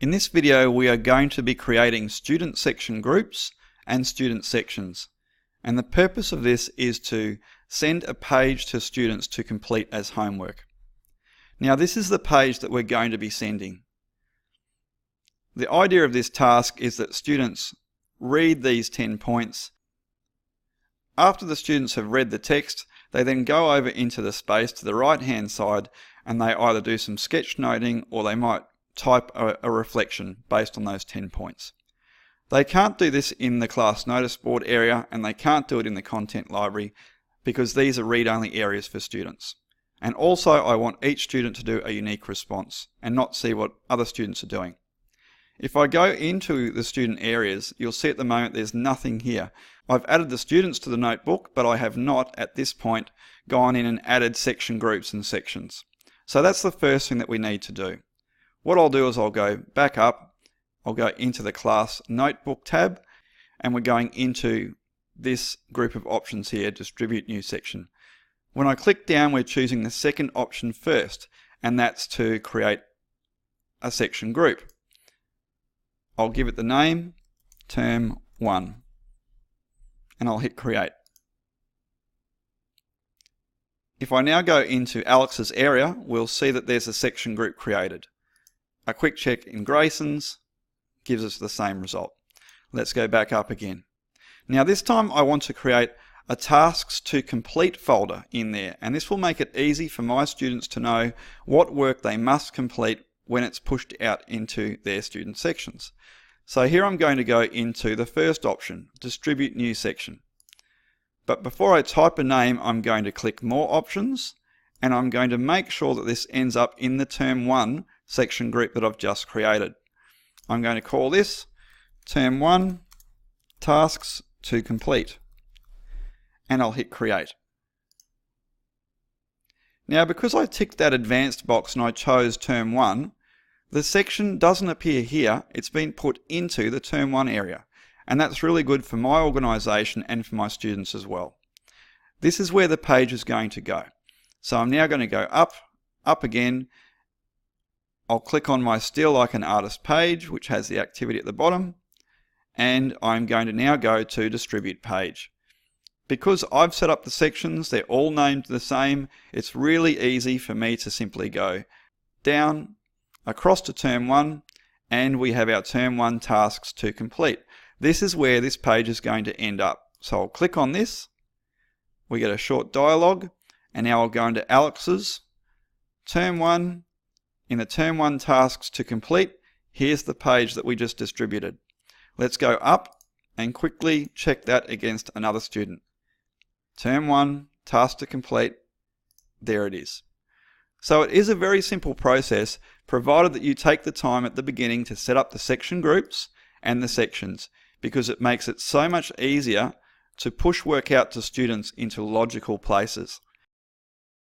In this video we are going to be creating student section groups and student sections, and the purpose of this is to send a page to students to complete as homework. Now this is the page that we're going to be sending. The idea of this task is that students read these 10 points. After the students have read the text, they then go over into the space to the right hand side and they either do some sketchnoting or they might type a reflection based on those 10 points. They can't do this in the class notice board area and they can't do it in the content library because these are read-only areas for students. And also I want each student to do a unique response and not see what other students are doing. If I go into the student areas, you'll see at the moment there's nothing here. I've added the students to the notebook, but I have not at this point gone in and added section groups and sections. So that's the first thing that we need to do. What I'll do is I'll go back up, I'll go into the class notebook tab, and we're going into this group of options here, distribute new section. When I click down, we're choosing the second option first, and that's to create a section group. I'll give it the name, term 1, and I'll hit create. If I now go into Alex's area, we'll see that there's a section group created. A quick check in Grayson's gives us the same result. Let's go back up again. Now this time I want to create a tasks to complete folder in there, and this will make it easy for my students to know what work they must complete when it's pushed out into their student sections. So here I'm going to go into the first option, distribute new section. But before I type a name, I'm going to click more options, and I'm going to make sure that this ends up in the term 1 section group that I've just created. I'm going to call this term 1 tasks to complete, and I'll hit create. Now because I ticked that advanced box and I chose term 1, the section doesn't appear here, it's been put into the term 1 area, and that's really good for my organisation and for my students as well. This is where the page is going to go. So I'm now going to go up again. I'll click on my Still Like an Artist page, which has the activity at the bottom, and I'm going to now go to Distribute Page. Because I've set up the sections, they're all named the same, it's really easy for me to simply go down, across to term 1, and we have our term 1 tasks to complete. This is where this page is going to end up. So I'll click on this, we get a short dialogue, and now I'll go into Alex's term 1. In the term 1 tasks to complete, here's the page that we just distributed. Let's go up and quickly check that against another student. Term 1, task to complete, there it is. So it is a very simple process, provided that you take the time at the beginning to set up the section groups and the sections, because it makes it so much easier to push work out to students into logical places.